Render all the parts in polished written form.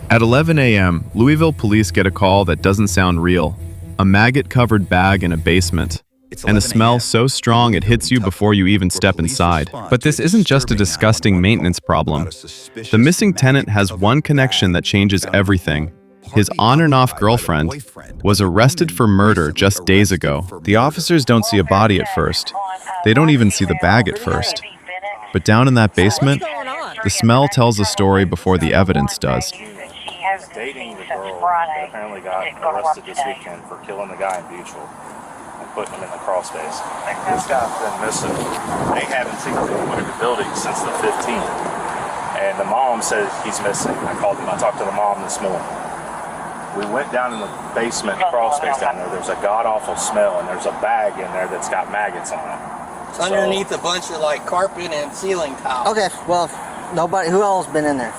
At 11 a.m., Louisville police get a call that doesn't sound real. A maggot-covered bag in a basement. And a smell so strong it hits you before you even step inside. But this isn't just a disgusting maintenance problem. The missing tenant has one connection that changes everything. His on-and-off girlfriend was arrested for murder just days ago. The officers don't see a body at first. They don't even see the bag at first. But down in that basement, the smell tells a story before the evidence does. She's dating the girl that apparently got arrested this weekend for killing the guy in Buchel and putting him in the crawl space. This guy's been missing. They haven't seen him in the building since the 15th. And the mom says he's missing. I talked to the mom this morning. We went down in the basement crawl space down there. There's a god-awful smell, and there's a bag in there that's got maggots on it. It's underneath a bunch of like carpet and ceiling tiles. Okay, well, nobody. Who else been in there?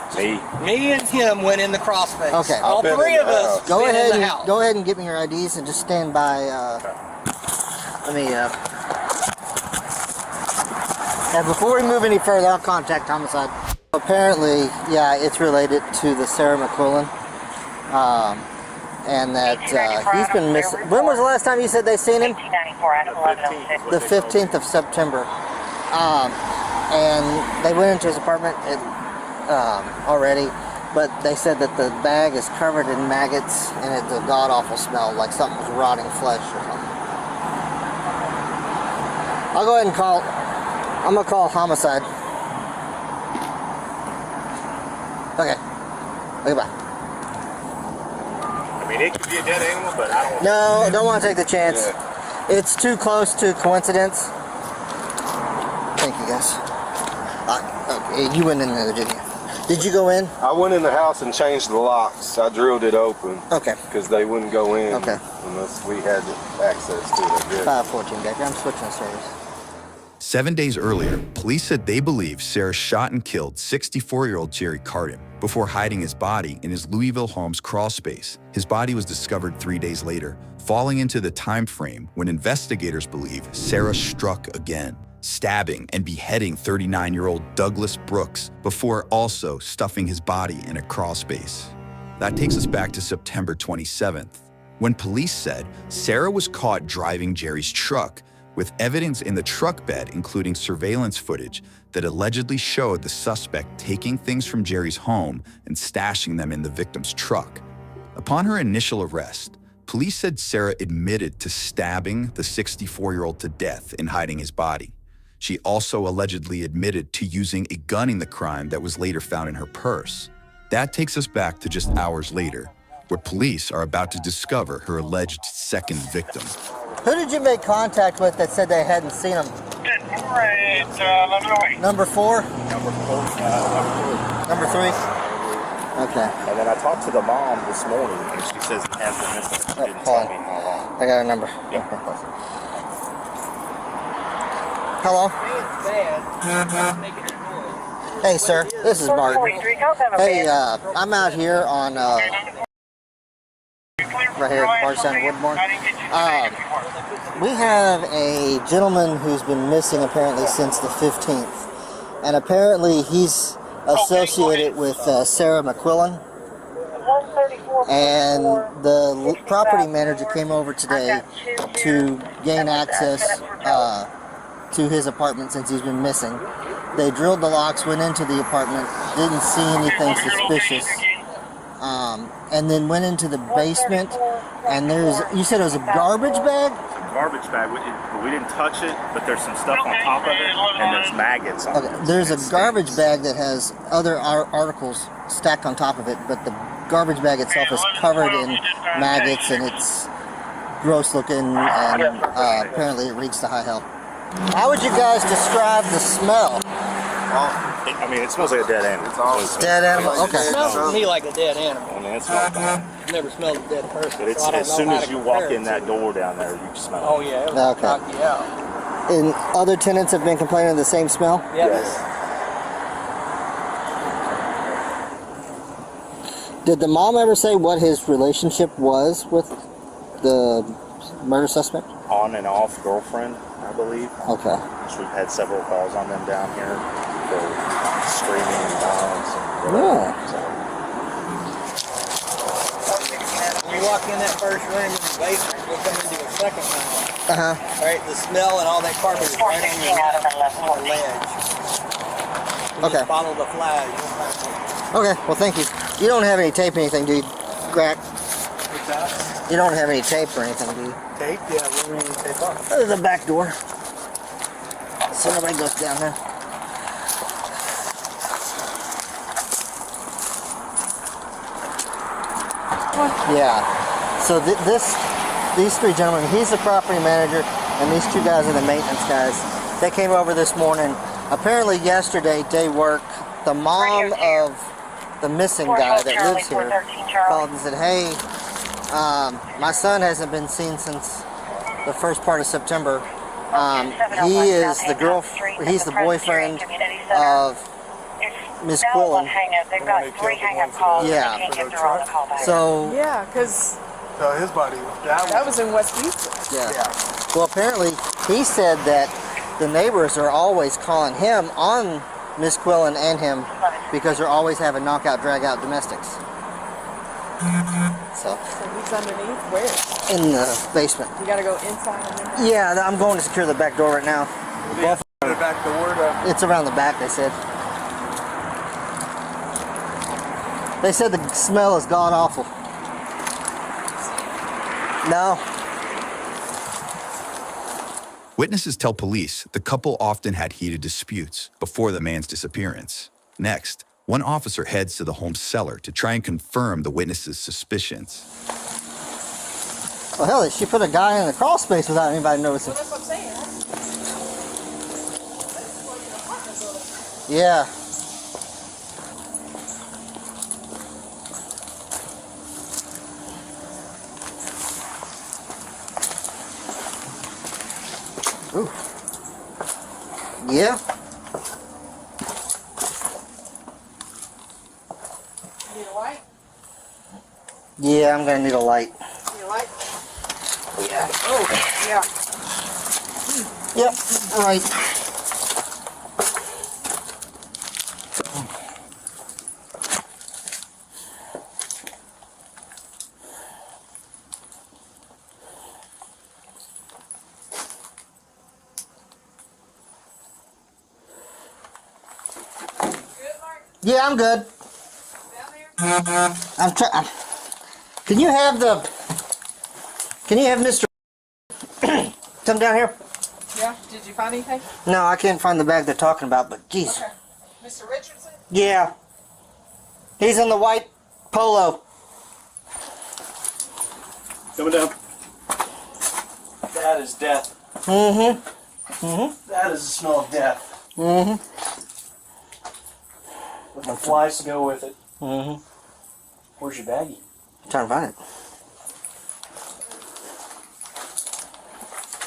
Me and him went in the crawl space. Okay. All three of us. Go ahead in the and house. go ahead and give me your IDs and just stand by. Let me. And before we move any further, I'll contact homicide. Apparently, yeah, it's related to the Sarah McQuillin. And that he's been missing. When was the last time you said they seen him? The 15th of September. And they went into his apartment already, but they said that the bag is covered in maggots and it's a god-awful smell, like something was rotting flesh or something. I'll go ahead and call. I'm gonna call homicide. Okay. Okay, bye. I mean, it could be a dead animal, but I don't... No, don't want to take the chance. Yeah. It's too close to coincidence. Thank you, guys. Okay, you went in there, didn't you? Did you go in? I went in the house and changed the locks. I drilled it open. Okay. Because they wouldn't go in. Okay. Unless we had access to it, I guess. 514 back. I'm switching series. 7 days earlier, police said they believe Sarah shot and killed 64-year-old Jerry Carden before hiding his body in his Louisville home's crawl space. His body was discovered 3 days later, falling into the time frame when investigators believe Sarah struck again, stabbing and beheading 39-year-old Douglas Brooks before also stuffing his body in a crawl space. That takes us back to September 27th, when police said Sarah was caught driving Jerry's truck, with evidence in the truck bed including surveillance footage that allegedly showed the suspect taking things from Jerry's home and stashing them in the victim's truck. Upon her initial arrest, police said Sarah admitted to stabbing the 64-year-old to death and hiding his body. She also allegedly admitted to using a gun in the crime that was later found in her purse. That takes us back to just hours later, where police are about to discover her alleged second victim. Who did you make contact with that said they hadn't seen him? Number 4? Number 4. Number 3? Okay. And then I talked to the mom this morning, and she says he has been missing. She didn't tell me how long. I got a number. Yeah. Hello? Hey, sir. This is Martin. Hey, I'm out here on, right here at Barstown Woodmore. We have a gentleman who's been missing apparently since the 15th. And apparently he's associated with Sarah McQuillin. And the property manager came over today to gain access to his apartment since he's been missing. They drilled the locks, went into the apartment, didn't see anything suspicious. And then went into the basement, and you said it was a garbage bag? Garbage bag. We didn't touch it, but there's some stuff on top of it, and there's maggots on it. There's a garbage bag that has other articles stacked on top of it, but the garbage bag itself is covered in maggots, and it's gross looking, and apparently it reeks to high hell. How would you guys describe the smell? I mean, it smells like a dead animal. Dead animal? Okay. It smells to me like a dead animal. I mean, it smells bad. I've never smelled a dead person. But it's, so I don't as know soon how as to you compare walk it in that door down there, you can smell it. Oh, yeah. It will Okay. knock you out. And other tenants have been complaining of the same smell? Yes. Did the mom ever say what his relationship was with the murder suspect? On and off girlfriend, I believe. Okay. We've had several calls on them down here for screaming and violence and whatever. Yeah. So, walk in that first room in the basement, you'll come into a second room. Uh-huh. Right, the smell and all that carpet is right on your left on the ledge. You Okay. just follow the flag. You'll find it. Okay, well, thank you. You don't have any tape or anything, do you, Greg? What's that? You don't have any tape or anything, do you? Tape? Yeah, we're going to tape off. There's the back door. So nobody goes down there. Yeah. So these three gentlemen, he's the property manager, and these two guys are the maintenance guys. They came over this morning. Apparently yesterday, day work, the mom of the missing guy that lives here called and said, hey, my son hasn't been seen since the first part of September. He is he's the boyfriend of Miss Quillin. Yeah. So Yeah, because his body, that was in West Houston. yeah. Well, apparently he said that the neighbors are always calling him on Miss Quillin and him because they're always having knockout, drag out domestics. So So he's underneath. Where? in the basement. You gotta go inside and then. Yeah, I'm going to secure the back door right now. Both, the back door. it's around the back, they said. They said the smell is god awful. No. Witnesses tell police the couple often had heated disputes before the man's disappearance. Next, one officer heads to the home's cellar to try and confirm the witness's suspicions. Well, hell, she put a guy in the crawl space without anybody noticing. That's what I'm saying. Yeah. Ooh. Yeah. Need a light? Yeah, I'm gonna need a light. Need a light? Yeah. Oh, yeah. Yep. Right. Yeah, I'm good. I'm trying. Can you have Mr. come down here? Yeah. Did you find anything? No, I can't find the bag they're talking about, but geez. Okay. Mr. Richardson? Yeah. He's in the white polo. Coming down. That is death. Mm-hmm. Mm-hmm. That is the smell of death. Mm-hmm. With the flies to go with it. Mm-hmm. Where's your baggie? I'm trying to find it.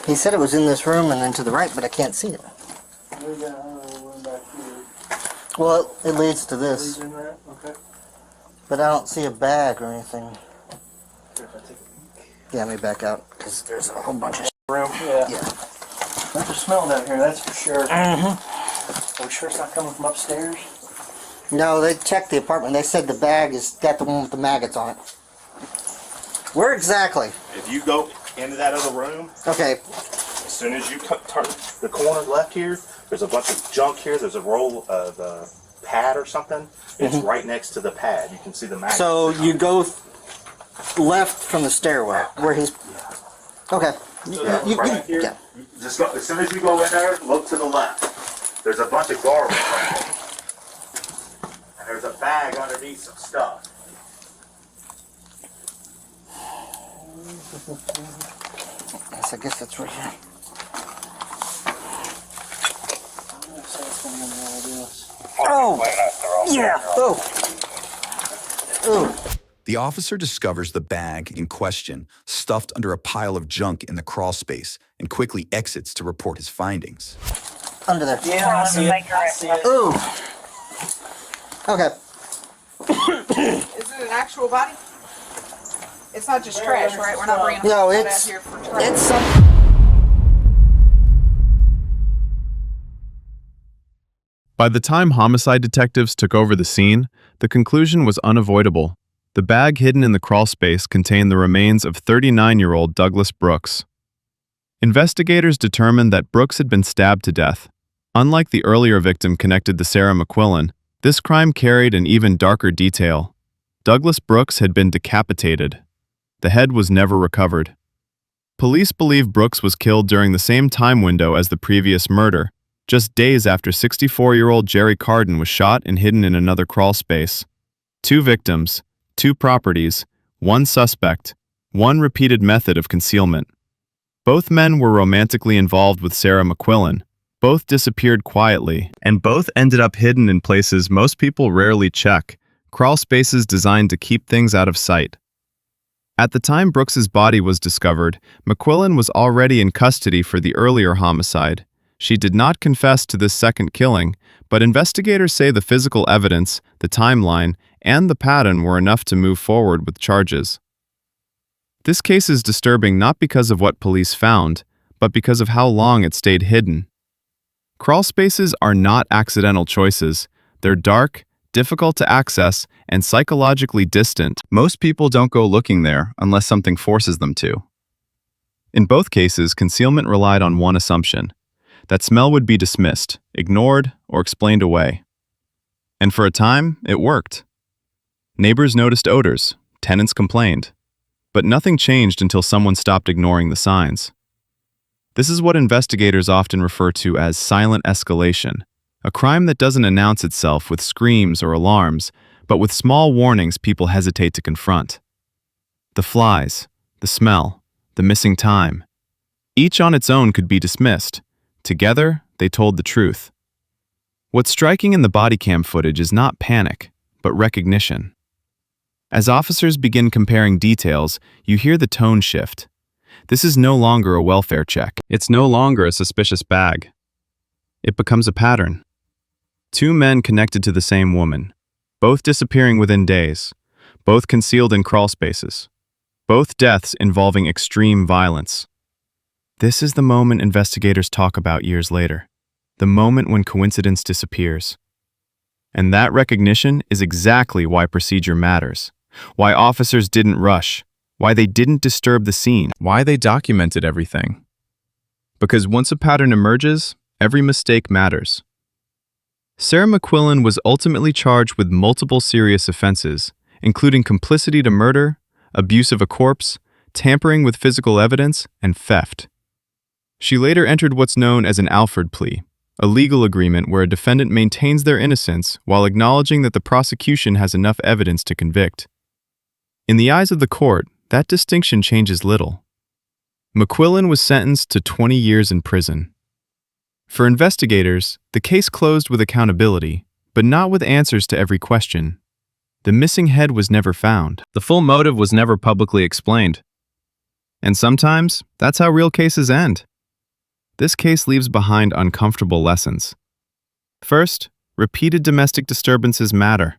He said it was in this room and then to the right, but I can't see it. Where's that? I don't know, one back here. Well, it leads to Leads this, in that? Okay. but I don't see a bag or anything. Here, if I take a peek. Yeah, let me back out, because there's a whole bunch of Room? Yeah. Yeah. There's a smell down here, that's for sure. Mm-hmm. Are we sure it's not coming from upstairs? No, they checked the apartment. They said the bag is got the one with the maggots on it. Where exactly? If you go into that other room, Okay. as soon as you turn the corner left here, there's a bunch of junk here. There's a roll of pad or something. It's right next to the pad. You can see the maggots. So you go left from the stairwell where he's. Okay. Right here. Yeah. Just go, as soon as you go in there, look to the left. There's a bunch of garbage right there. And there's a bag underneath some stuff. Yes, I guess that's right here. Oh! Yeah! Oh! Oh! The officer discovers the bag in question stuffed under a pile of junk in the crawl space and quickly exits to report his findings. Under there. Yeah, I see it. I see it. Ooh! Okay. Is it an actual body? It's not just trash, right? We're not bringing No, that it's out here for trash. it's some. By the time homicide detectives took over the scene, the conclusion was unavoidable. The bag hidden in the crawlspace contained the remains of 39-year-old Douglas Brooks. Investigators determined that Brooks had been stabbed to death. Unlike the earlier victim connected to Sarah McQuillin, this crime carried an even darker detail. Douglas Brooks had been decapitated. The head was never recovered. Police believe Brooks was killed during the same time window as the previous murder, just days after 64-year-old Jerry Carden was shot and hidden in another crawlspace. 2 victims, 2 properties, 1 suspect, 1 repeated method of concealment. Both men were romantically involved with Sarah McQuillin. Both disappeared quietly, and both ended up hidden in places most people rarely check, crawl spaces designed to keep things out of sight. At the time Brooks's body was discovered, McQuillin was already in custody for the earlier homicide. She did not confess to this second killing, but investigators say the physical evidence, the timeline, and the pattern were enough to move forward with charges. This case is disturbing not because of what police found, but because of how long it stayed hidden. Crawl spaces are not accidental choices. They're dark, difficult to access, and psychologically distant. Most people don't go looking there unless something forces them to. In both cases, concealment relied on one assumption: that smell would be dismissed, ignored, or explained away. And for a time, it worked. Neighbors noticed odors, tenants complained, but nothing changed until someone stopped ignoring the signs. This is what investigators often refer to as silent escalation, a crime that doesn't announce itself with screams or alarms, but with small warnings people hesitate to confront. The flies, the smell, the missing time. Each on its own could be dismissed. Together, they told the truth. What's striking in the Bodycam footage is not panic, but recognition. As officers begin comparing details, you hear the tone shift. This is no longer a welfare check. It's no longer a suspicious bag. It becomes a pattern. 2 men connected to the same woman, both disappearing within days, both concealed in crawl spaces, both deaths involving extreme violence. This is the moment investigators talk about years later, the moment when coincidence disappears. And that recognition is exactly why procedure matters, why officers didn't rush, why they didn't disturb the scene, why they documented everything. Because once a pattern emerges, every mistake matters. Sarah McQuillin was ultimately charged with multiple serious offenses, including complicity to murder, abuse of a corpse, tampering with physical evidence, and theft. She later entered what's known as an Alford plea, a legal agreement where a defendant maintains their innocence while acknowledging that the prosecution has enough evidence to convict. In the eyes of the court, that distinction changes little. McQuillin was sentenced to 20 years in prison. For investigators, the case closed with accountability, but not with answers to every question. The missing head was never found. The full motive was never publicly explained. And sometimes, that's how real cases end. This case leaves behind uncomfortable lessons. First, repeated domestic disturbances matter.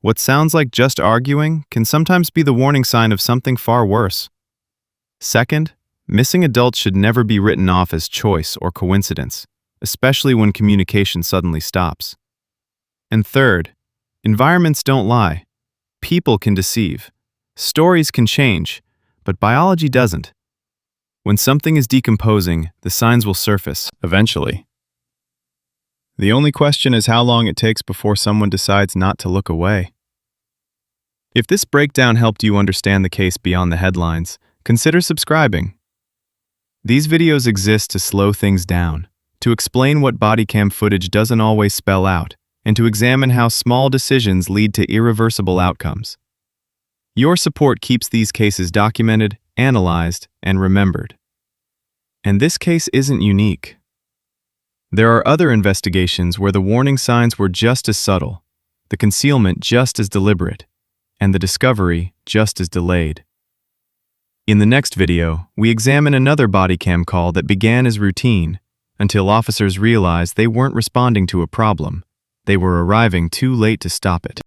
What sounds like just arguing can sometimes be the warning sign of something far worse. Second, missing adults should never be written off as choice or coincidence, especially when communication suddenly stops. And third, environments don't lie. People can deceive. Stories can change, but biology doesn't. When something is decomposing, the signs will surface, eventually. The only question is how long it takes before someone decides not to look away. If this breakdown helped you understand the case beyond the headlines, consider subscribing. These videos exist to slow things down, to explain what Bodycam footage doesn't always spell out, and to examine how small decisions lead to irreversible outcomes. Your support keeps these cases documented, analyzed, and remembered. And this case isn't unique. There are other investigations where the warning signs were just as subtle, the concealment just as deliberate, and the discovery just as delayed. In the next video, we examine another Bodycam call that began as routine until officers realized they weren't responding to a problem. They were arriving too late to stop it.